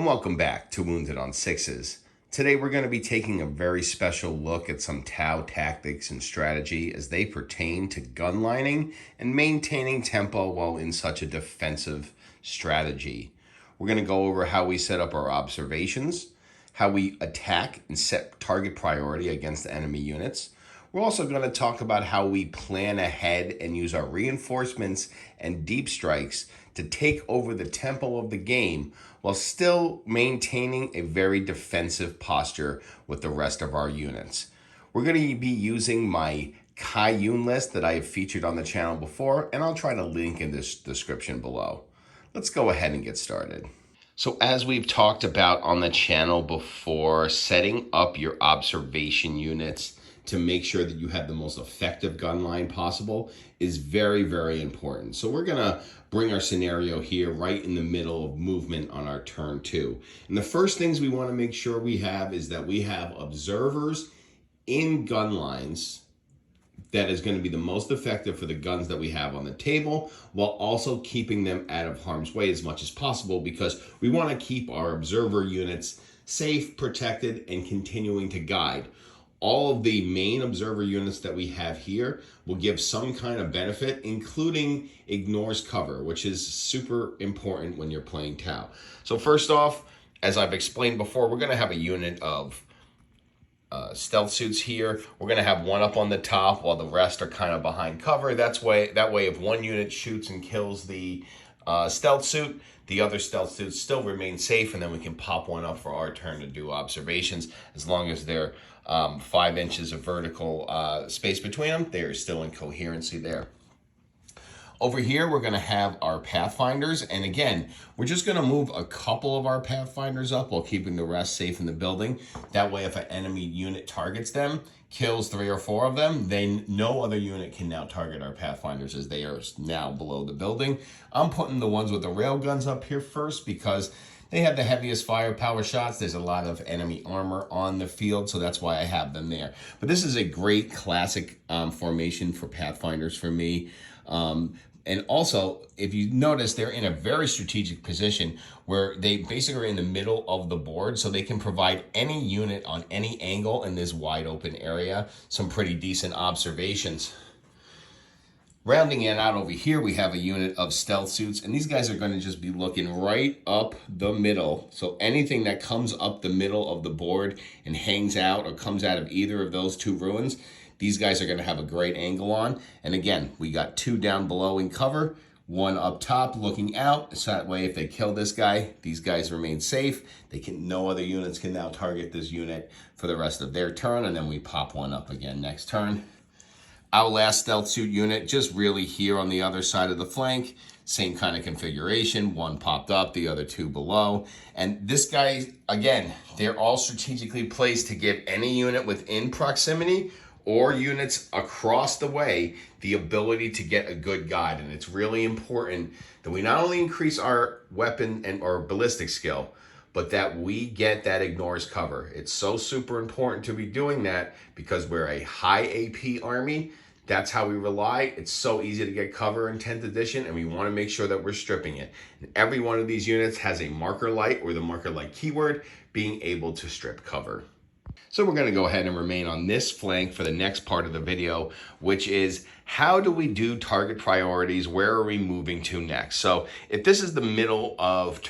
And welcome back to Wounded on Sixes. Today we're going to be taking a very special look at some Tau tactics and strategy as they pertain to gun lining and maintaining tempo while in such a defensive strategy. We're going to go over how we set up our observations, how we attack and set target priority against enemy units. We're also going to talk about how we plan ahead and use our reinforcements and deep strikes to take over the tempo of the game while still maintaining a very defensive posture with the rest of our units. We're going to be using my Kaiyun list that I have featured on the channel before, and I'll try to link in this description below. Let's go ahead and get started. So as we've talked about on the channel before, setting up your observation units to make sure that you have the most effective gun line possible is very, very important. So we're gonna bring our scenario here right in the middle of movement on our turn 2. And the first things we wanna make sure we have is that we have observers in gun lines that is going to be the most effective for the guns that we have on the table, while also keeping them out of harm's way as much as possible, because we want to keep our observer units safe, protected, and continuing to guide. All of the main observer units that we have here will give some kind of benefit, including ignores cover, which is super important when you're playing Tau. So first off, as I've explained before, we're going to have a unit of stealth suits here. We're going to have one up on the top while the rest are kind of behind cover. That way if one unit shoots and kills the stealth suit, the other stealth suits still remain safe, and then we can pop one up for our turn to do observations. As long as they're 5 inches of vertical space between them, they're still in coherency there. Over here, we're going to have our Pathfinders, and again, we're just going to move a couple of our Pathfinders up while keeping the rest safe in the building. That way, if an enemy unit targets them, kills 3 or 4 of them, then no other unit can now target our Pathfinders as they are now below the building. I'm putting the ones with the railguns up here first because they have the heaviest firepower shots. There's a lot of enemy armor on the field, so that's why I have them there. But this is a great classic formation for Pathfinders for me. And also, if you notice, they're in a very strategic position where they basically are in the middle of the board, so they can provide any unit on any angle in this wide open area some pretty decent observations. Rounding it out over here, we have a unit of stealth suits, and these guys are going to just be looking right up the middle. So anything that comes up the middle of the board and hangs out or comes out of either of those 2 ruins, these guys are going to have a great angle on. And again, we got 2 down below in cover, 1 up top looking out. So that way, if they kill this guy, these guys remain safe. No other units can now target this unit for the rest of their turn. And then we pop one up again next turn. Our last stealth suit unit, just really here on the other side of the flank. Same kind of configuration. 1 popped up, the other 2 below. And this guy, again, they're all strategically placed to give any unit within proximity or units across the way the ability to get a good guide. And it's really important that we not only increase our weapon and our ballistic skill, but that we get that ignores cover. It's so super important to be doing that because we're a high AP army. That's how we rely. It's so easy to get cover in 10th edition, and we want to make sure that we're stripping it. And every one of these units has a marker light or the marker light keyword being able to strip cover. So we're going to go ahead and remain on this flank for the next part of the video, which is how do we do target priorities? Where are we moving to next? So if this is the middle of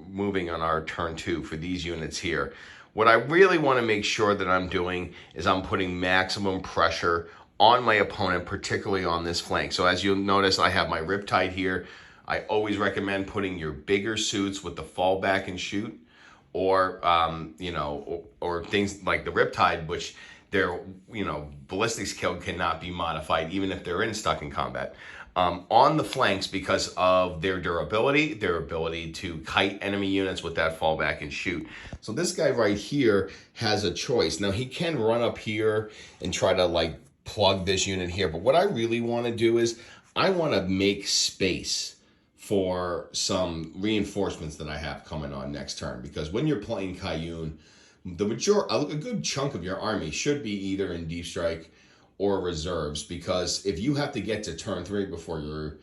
moving on our turn 2 for these units here, what I really want to make sure that I'm doing is I'm putting maximum pressure on my opponent, particularly on this flank. So as you'll notice, I have my Riptide here. I always recommend putting your bigger suits with the fall back and shoot, or or things like the Riptide, which their ballistic skill cannot be modified even if they're stuck in combat. On the flanks, because of their durability, their ability to kite enemy units with that fall back and shoot. So this guy right here has a choice. Now he can run up here and try to plug this unit here, but what I really want to do is I want to make space for some reinforcements that I have coming on next turn, because when you're playing Kaiyun, a good chunk of your army should be either in deep strike or reserves, because if you have to get to turn 3 before your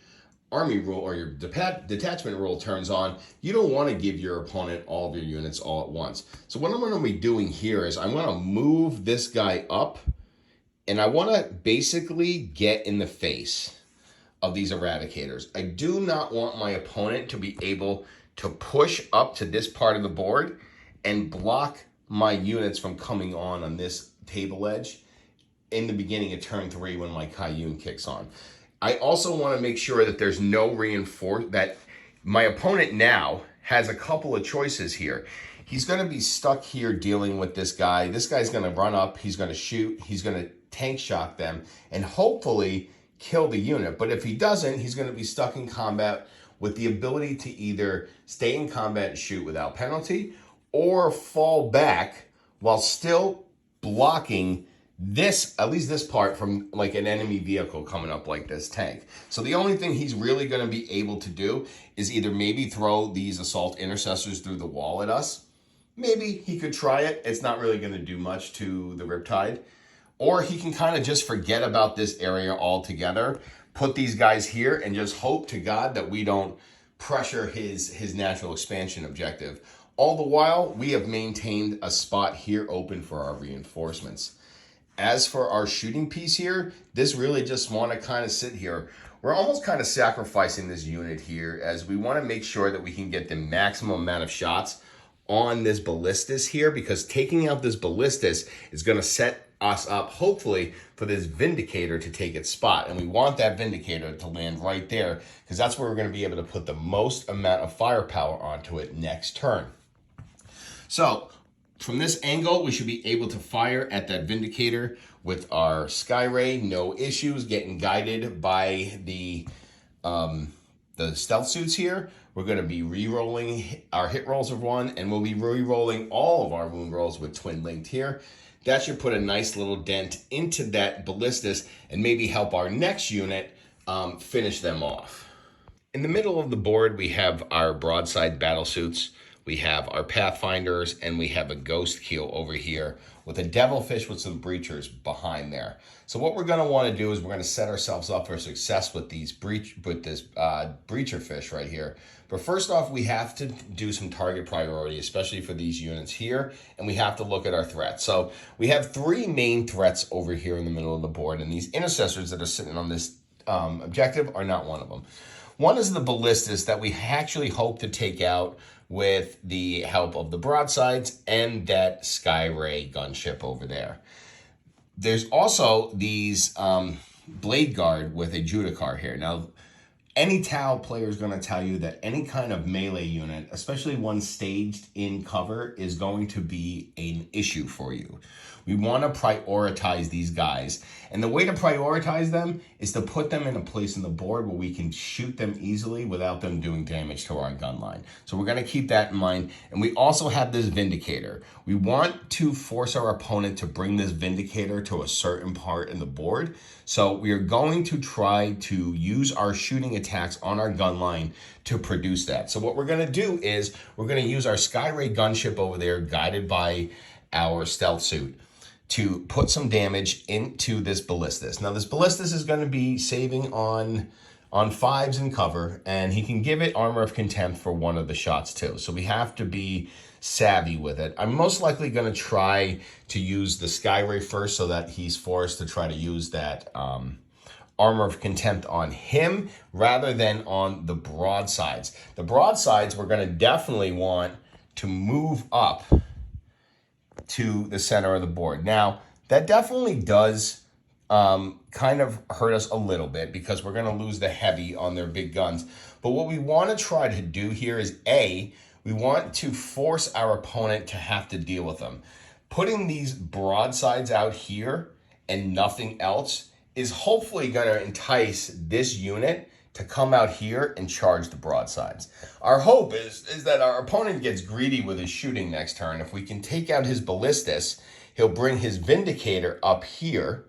army rule or your detachment rule turns on, you don't want to give your opponent all of your units all at once. So what I'm going to be doing here is I'm going to move this guy up, and I want to basically get in the face of these eradicators. I do not want my opponent to be able to push up to this part of the board and block my units from coming on this table edge in the beginning of turn 3 when my Cayenne kicks on. I also want to make sure that there's no that my opponent now has a couple of choices here. He's going to be stuck here dealing with this guy. This guy's going to run up, he's going to shoot, he's going to tank shock them, and hopefully kill the unit. But if he doesn't, he's going to be stuck in combat with the ability to either stay in combat and shoot without penalty, or fall back while still blocking this, at least this part, from like an enemy vehicle coming up like this tank. So the only thing he's really going to be able to do is either maybe throw these assault intercessors through the wall at us. Maybe he could try it. It's not really going to do much to the Riptide. Or he can kind of just forget about this area altogether, put these guys here, and just hope to God that we don't pressure his natural expansion objective. All the while, we have maintained a spot here open for our reinforcements. As for our shooting piece here, this really just want to kind of sit here. We're almost kind of sacrificing this unit here, as we want to make sure that we can get the maximum amount of shots on this ballistas here, because taking out this ballistas is going to set us up, hopefully, for this Vindicator to take its spot. And we want that Vindicator to land right there, because that's where we're going to be able to put the most amount of firepower onto it next turn. So from this angle, we should be able to fire at that Vindicator with our Skyray, no issues, getting guided by the stealth suits here. We're going to be re-rolling our hit rolls of 1, and we'll be re-rolling all of our wound rolls with twin linked here. That should put a nice little dent into that ballistas and maybe help our next unit finish them off. In the middle of the board, we have our broadside battle suits. We have our Pathfinders, and we have a Ghost Keel over here with a Devilfish with some Breachers behind there. So what we're going to want to do is we're going to set ourselves up for success with this Breacher Fish right here. But first off, we have to do some target priority, especially for these units here, and we have to look at our threats. So we have 3 main threats over here in the middle of the board, and these intercessors that are sitting on this objective are not one of them. One is the ballistas that we actually hope to take out with the help of the broadsides and that Skyray gunship over there. There's also these Blade Guard with a Judicar here. Now, any Tau player is going to tell you that any kind of melee unit, especially one staged in cover, is going to be an issue for you. We want to prioritize these guys. And the way to prioritize them is to put them in a place in the board where we can shoot them easily without them doing damage to our gun line. So we're going to keep that in mind. And we also have this Vindicator. We want to force our opponent to bring this Vindicator to a certain part in the board. So we are going to try to use our shooting attacks on our gun line to produce that. So what we're going to do is we're going to use our Skyray gunship over there, guided by our stealth suit, to put some damage into this ballistas. Now this ballistas is going to be saving on 5s in cover, and he can give it armor of contempt for one of the shots too. So we have to be savvy with it. I'm most likely going to try to use the Skyray first, so that he's forced to try to use that armor of contempt on him rather than on the broadsides. The broadsides we're going to definitely want to move up to the center of the board. Now, that definitely does kind of hurt us a little bit, because we're going to lose the heavy on their big guns. But what we want to try to do here is, A, we want to force our opponent to have to deal with them. Putting these broadsides out here and nothing else is hopefully going to entice this unit to come out here and charge the broadsides. Our hope is that our opponent gets greedy with his shooting next turn. If we can take out his ballistas, he'll bring his Vindicator up here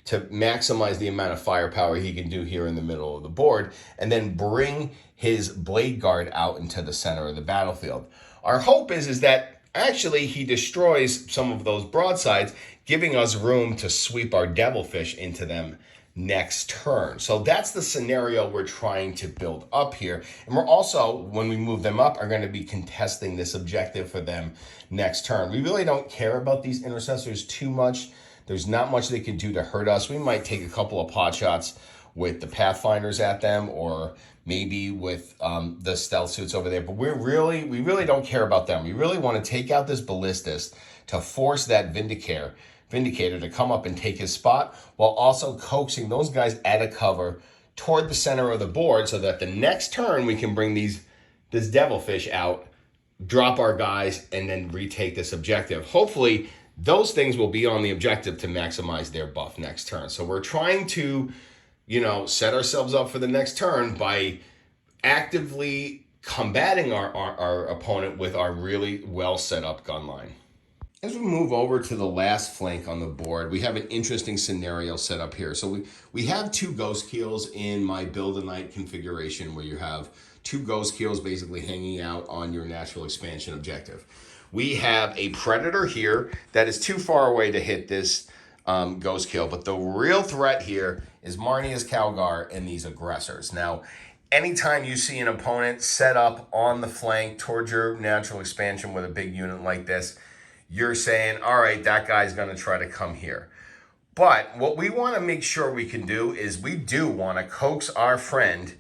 to maximize the amount of firepower he can do here in the middle of the board, and then bring his Blade Guard out into the center of the battlefield. Our hope is that actually he destroys some of those broadsides, giving us room to sweep our Devilfish into them next turn. So that's the scenario we're trying to build up here. And we're also, when we move them up, are going to be contesting this objective for them next turn. We really don't care about these intercessors too much. There's not much they can do to hurt us. We might take a couple of pot shots with the Pathfinders at them, or maybe with the stealth suits over there. But we really don't care about them. We really want to take out this Ballistus to force that Vindicator to come up and take his spot, while also coaxing those guys out of cover toward the center of the board, so that the next turn we can bring this Devilfish out, drop our guys, and then retake this objective. Hopefully, those things will be on the objective to maximize their buff next turn. So we're trying to, set ourselves up for the next turn by actively combating our opponent with our really well set up gun line. As we move over to the last flank on the board, we have an interesting scenario set up here. So we have 2 Ghost Keels in my Build a Knight configuration, where you have 2 Ghost Keels basically hanging out on your natural expansion objective. We have a Predator here that is too far away to hit this Ghost Keel, but the real threat here is Marnia's Calgar and these aggressors. Now, anytime you see an opponent set up on the flank towards your natural expansion with a big unit like this, you're saying, all right, that guy's going to try to come here. But what we want to make sure we can do is we do want to coax our friend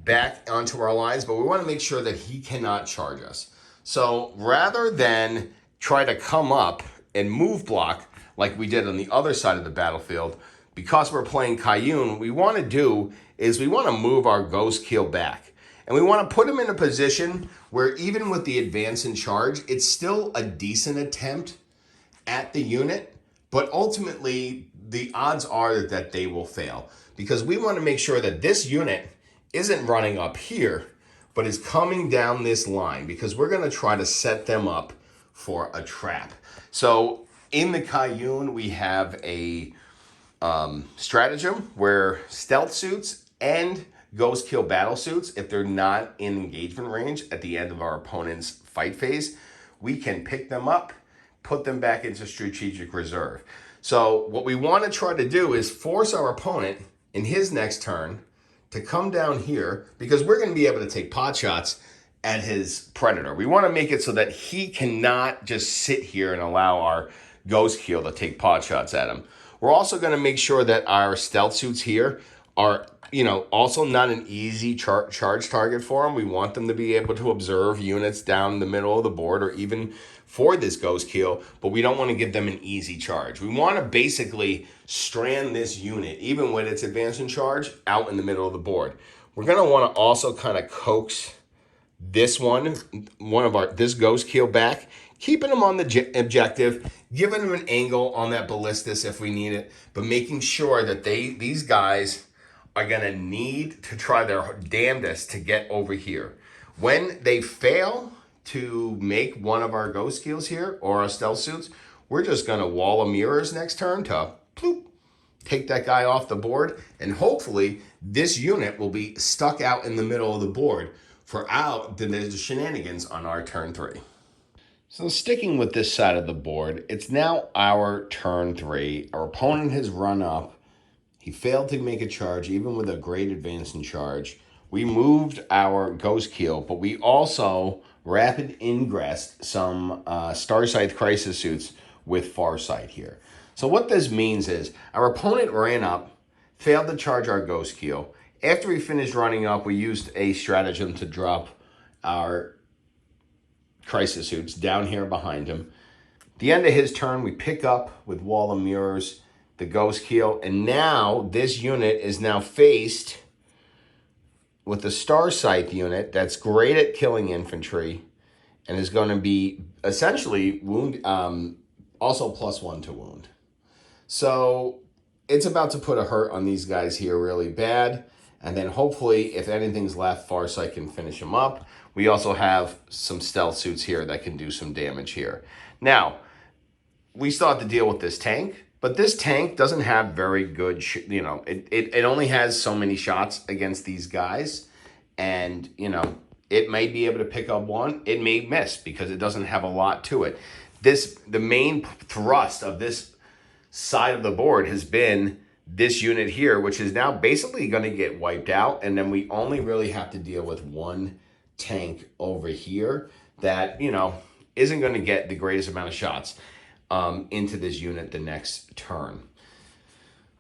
back onto our lines, but we want to make sure that he cannot charge us. So rather than try to come up and move block like we did on the other side of the battlefield, because we're playing Cayune, what we want to do is we want to move our Ghost Keel back. And we want to put him in a position where even with the advance and charge, it's still a decent attempt at the unit, but ultimately the odds are that they will fail, because we want to make sure that this unit isn't running up here, but is coming down this line, because we're going to try to set them up for a trap. So in the Cayune, we have a stratagem where stealth suits and Ghost Keel battle suits, if they're not in engagement range at the end of our opponent's fight phase, we can pick them up, put them back into strategic reserve. So what we want to try to do is force our opponent in his next turn to come down here, because we're going to be able to take pot shots at his Predator. We want to make it so that he cannot just sit here and allow our Ghost Keel to take pot shots at him. We're also going to make sure that our stealth suits here are, also not an easy charge target for them. We want them to be able to observe units down the middle of the board, or even for this Ghost Keel, but we don't want to give them an easy charge. We want to basically strand this unit, even with its advance and charge, out in the middle of the board. We're going to want to also kind of coax this this Ghost Keel back, keeping them on the objective, giving them an angle on that Ballistus if we need it, but making sure that these guys are going to need to try their damnedest to get over here. When they fail to make one of our Ghost Keels here or our stealth suits, we're just going to wall of mirrors next turn to ploop, take that guy off the board, and hopefully this unit will be stuck out in the middle of the board for the shenanigans on our turn 3. So sticking with this side of the board, it's now our turn 3. Our opponent has run up. He failed to make a charge, even with a great advance and charge. We moved our Ghost Keel, but we also rapid ingressed some Starsight Crisis suits with Farsight here. So what this means is our opponent ran up, failed to charge our Ghost Keel. After we finished running up, we used a stratagem to drop our Crisis suits down here behind him. At the end of his turn, we pick up with Wall of Mirrors the Ghost Keel, and now this unit is now faced with the Starsight unit that's great at killing infantry and is going to be essentially also +1 to wound. So it's about to put a hurt on these guys here really bad. And then hopefully, if anything's left, Farsight can finish them up. We also have some stealth suits here that can do some damage here. Now, we still have to deal with this tank, but this tank doesn't have very good, it only has so many shots against these guys. And, it may be able to pick up one. It may miss because it doesn't have a lot to it. The main thrust of this side of the board has been this unit here, which is now basically going to get wiped out. And then we only really have to deal with one tank over here that, you know, isn't going to get the greatest amount of shots into this unit the next turn.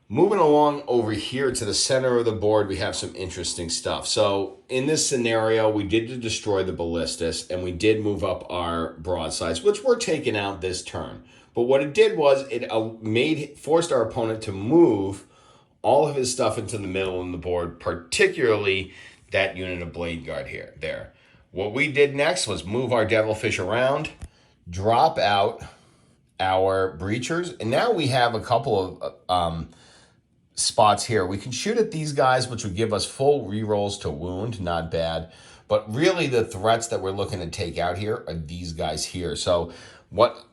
Moving along over here to the center of the board, we have some interesting stuff. So in this scenario, we did destroy the ballistas and we did move up our broadsides, which were taken out this turn. But what it did was it forced our opponent to move all of his stuff into the middle of the board, particularly that unit of blade guard there. What we did next was move our devilfish around, drop out our breachers, and now we have a couple of spots here. We can shoot at these guys, which would give us full rerolls to wound, not bad. But really the threats that we're looking to take out here are these guys here. So what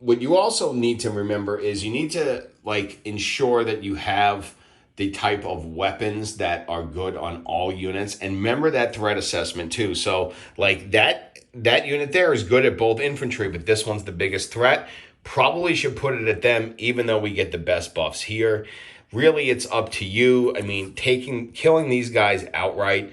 you also need to remember is you need to like ensure that you have the type of weapons that are good on all units, and remember that threat assessment too. So like that unit there is good at both infantry, but this one's the biggest threat. Probably should put it at them, even though we get the best buffs here. Really, it's up to you. I mean, killing these guys outright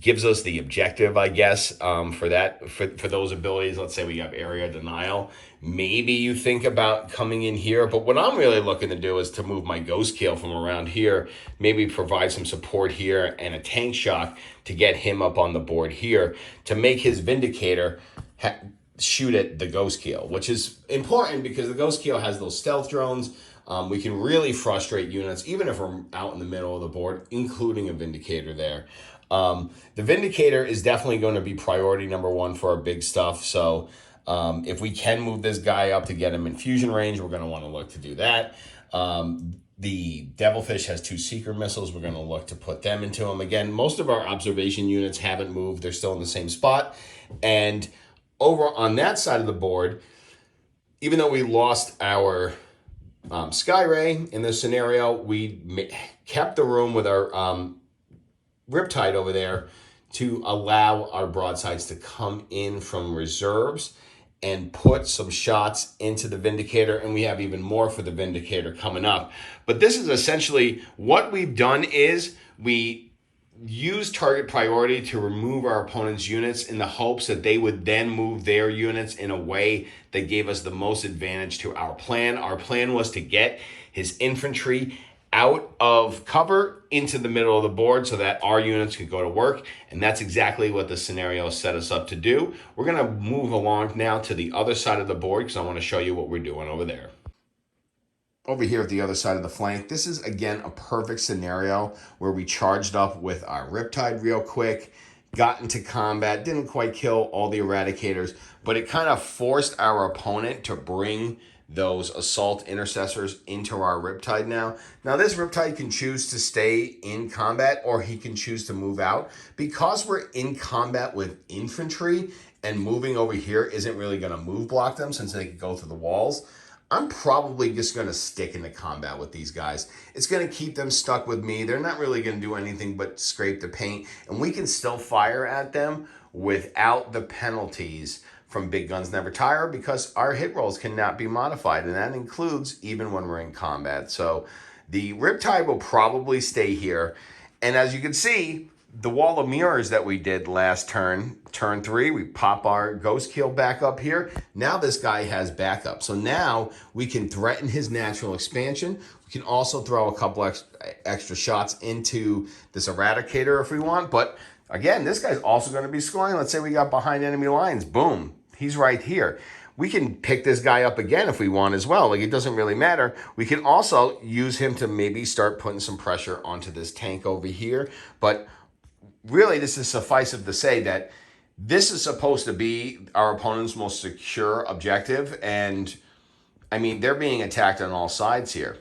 gives us the objective, I guess, for those abilities. Let's say we have area denial. Maybe you think about coming in here, but what I'm really looking to do is to move my ghost kill from around here, maybe provide some support here and a tank shock to get him up on the board here to make his vindicator shoot at the ghost kill, which is important because the ghost kill has those stealth drones. We can really frustrate units, even if we're out in the middle of the board, including a Vindicator there. The Vindicator is definitely going to be priority number one for our big stuff. So if we can move this guy up to get him in fusion range, we're going to want to look to do that. The Devilfish has 2 Seeker missiles. We're going to look to put them into him. Again, most of our observation units haven't moved. They're still in the same spot. And over on that side of the board, even though we lost our Sky Ray in this scenario, we kept the room with our Riptide over there to allow our broadsides to come in from reserves and put some shots into the Vindicator, and we have even more for the Vindicator coming up. But this is essentially what we've done is we use target priority to remove our opponent's units in the hopes that they would then move their units in a way that gave us the most advantage to our plan. Our plan was to get his infantry out of cover into the middle of the board so that our units could go to work, and that's exactly what the scenario set us up to do. We're going to move along now to the other side of the board because I want to show you what we're doing over there. Over here at the other side of the flank, this is, again, a perfect scenario where we charged up with our Riptide real quick, got into combat, didn't quite kill all the Eradicators, but it kind of forced our opponent to bring those Assault Intercessors into our Riptide now. Now, this Riptide can choose to stay in combat or he can choose to move out. Because we're in combat with infantry and moving over here isn't really going to move block them since they can go through the walls, I'm probably just going to stick into combat with these guys. It's going to keep them stuck with me. They're not really going to do anything but scrape the paint, and we can still fire at them without the penalties from Big Guns Never Tire because our hit rolls cannot be modified, and that includes even when we're in combat. So the Riptide will probably stay here, and as you can see, the wall of mirrors that we did last turn 3, we pop our ghost kill back up here. Now this guy has backup. So now we can threaten his natural expansion. We can also throw a couple extra shots into this Eradicator if we want. But again, this guy's also going to be scoring. Let's say we got behind enemy lines. Boom. He's right here. We can pick this guy up again if we want as well. Like, it doesn't really matter. We can also use him to maybe start putting some pressure onto this tank over here. But really, this is suffice it to say that this is supposed to be our opponent's most secure objective. And, I mean, they're being attacked on all sides here.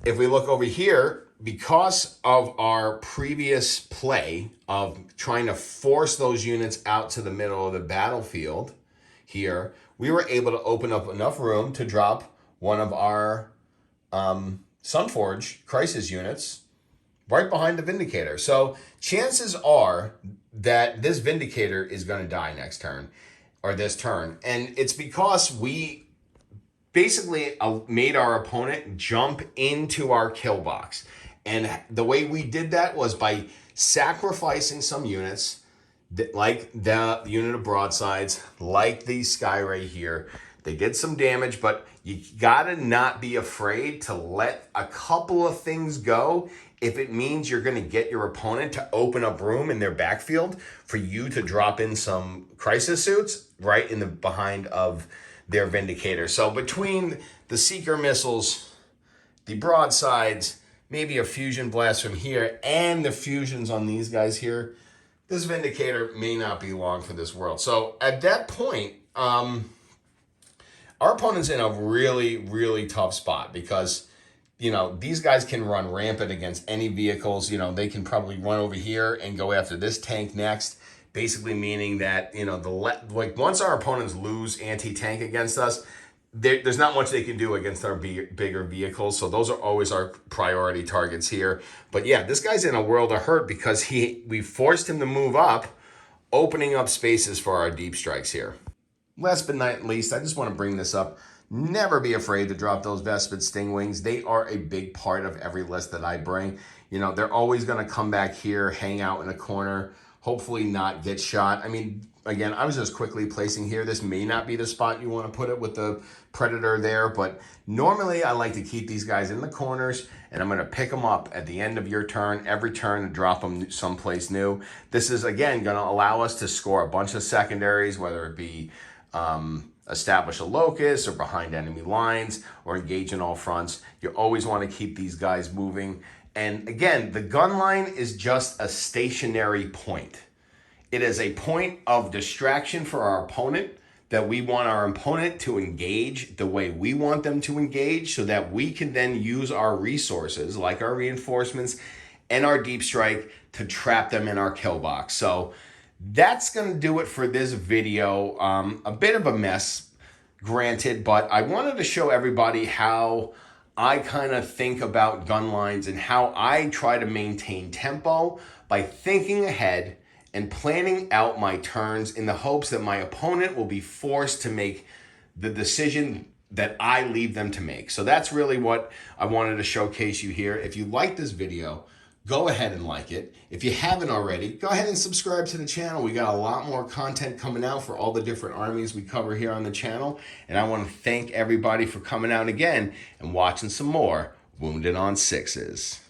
If we look over here, because of our previous play of trying to force those units out to the middle of the battlefield here, we were able to open up enough room to drop one of our Sunforge Crisis units right behind the Vindicator. So chances are that this Vindicator is going to die next turn, or this turn. And it's because we basically made our opponent jump into our kill box. And the way we did that was by sacrificing some units, like the unit of broadsides, like the Skyray here. They did some damage, but you gotta not be afraid to let a couple of things go if it means you're gonna get your opponent to open up room in their backfield for you to drop in some crisis suits right in the behind of their Vindicator. So between the Seeker missiles, the broadsides, maybe a fusion blast from here, and the fusions on these guys here, this Vindicator may not be long for this world. So at that point, our opponent's in a really, really tough spot because, you know, these guys can run rampant against any vehicles. You know, they can probably run over here and go after this tank next, basically meaning that, you know, like once our opponents lose anti-tank against us, there's not much they can do against our bigger vehicles. So those are always our priority targets here. But yeah, this guy's in a world of hurt because we forced him to move up, opening up spaces for our deep strikes here. Last but not least, I just want to bring this up. Never be afraid to drop those Vespid Stingwings. They are a big part of every list that I bring. You know, they're always going to come back here, hang out in a corner, hopefully not get shot. I mean, again, I was just quickly placing here. This may not be the spot you want to put it with the Predator there, but normally I like to keep these guys in the corners, and I'm going to pick them up at the end of your turn, every turn, and drop them someplace new. This is, again, going to allow us to score a bunch of secondaries, whether it be establish a locus or behind enemy lines or engage in all fronts. You always want to keep these guys moving. And again, the gun line is just a stationary point. It is a point of distraction for our opponent that we want our opponent to engage the way we want them to engage so that we can then use our resources like our reinforcements and our deep strike to trap them in our kill box. So that's going to do it for this video. A bit of a mess, granted, but I wanted to show everybody how I kind of think about gun lines and how I try to maintain tempo by thinking ahead and planning out my turns in the hopes that my opponent will be forced to make the decision that I leave them to make. So that's really what I wanted to showcase you here. If you like this video, go ahead and like it. If you haven't already, go ahead and subscribe to the channel. We got a lot more content coming out for all the different armies we cover here on the channel. And I want to thank everybody for coming out again and watching some more Wounded on Sixes.